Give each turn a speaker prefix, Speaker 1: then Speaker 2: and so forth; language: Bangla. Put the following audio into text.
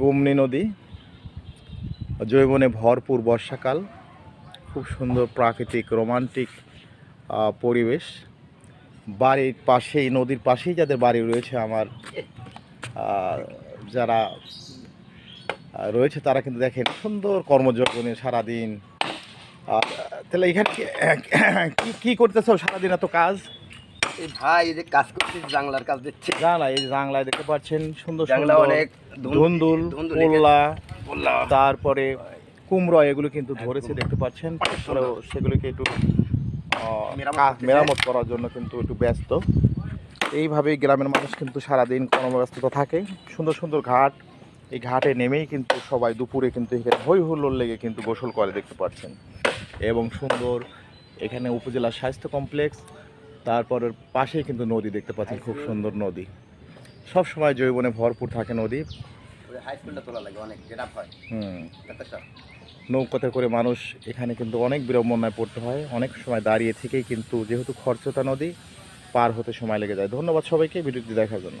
Speaker 1: গুমনি নদী, জৈবনে ভরপুর বর্ষাকাল, খুব সুন্দর প্রাকৃতিক রোমান্টিক পরিবেশ। বাড়ির পাশেই, নদীর পাশেই যাদের বাড়ি রয়েছে, আমার যারা রয়েছে তারা কিন্তু দেখেন সুন্দর কর্মযজ্ঞে সারাদিন। তাহলে এখানে কি করতেছো সারাদিন, এত কাজ?
Speaker 2: এই ভাই এই যে কাজ করছি, জাংলার কাজ দিচ্ছে।
Speaker 1: জানলা, এই জাংলায় দেখতে পাচ্ছেন সুন্দর
Speaker 2: জাংলা
Speaker 1: সুন্দর
Speaker 2: অনেক
Speaker 1: ধুন্দুল, পোল্লা, তারপরে কুমড়ো, এগুলো কিন্তু ধরেছে দেখতে পাচ্ছেন। সেগুলিকে একটু মেরামত করার জন্য কিন্তু একটু ব্যস্ত। এইভাবেই গ্রামের মানুষ কিন্তু সারাদিন কর্মব্যস্ততা থাকে। সুন্দর সুন্দর ঘাট, এই ঘাটে নেমেই কিন্তু সবাই দুপুরে কিন্তু এখানে হই হুল্লোড় লেগে কিন্তু গোসল করে দেখতে পাচ্ছেন। এবং সুন্দর এখানে উপজেলা স্বাস্থ্য কমপ্লেক্স, তারপর পাশেই কিন্তু নদী দেখতে পাচ্ছেন, খুব সুন্দর নদী। সব সময় জৈবনে ভরপুর থাকে নদী। নৌকাতে করে মানুষ এখানে কিন্তু অনেক বিড়ম্বনায় পড়তে হয়, অনেক সময় দাঁড়িয়ে থেকেই কিন্তু, যেহেতু খরস্রোতা নদী, পার হতে সময় লেগে যায়। ধন্যবাদ সবাইকে ভিডিওটি দেখার জন্য।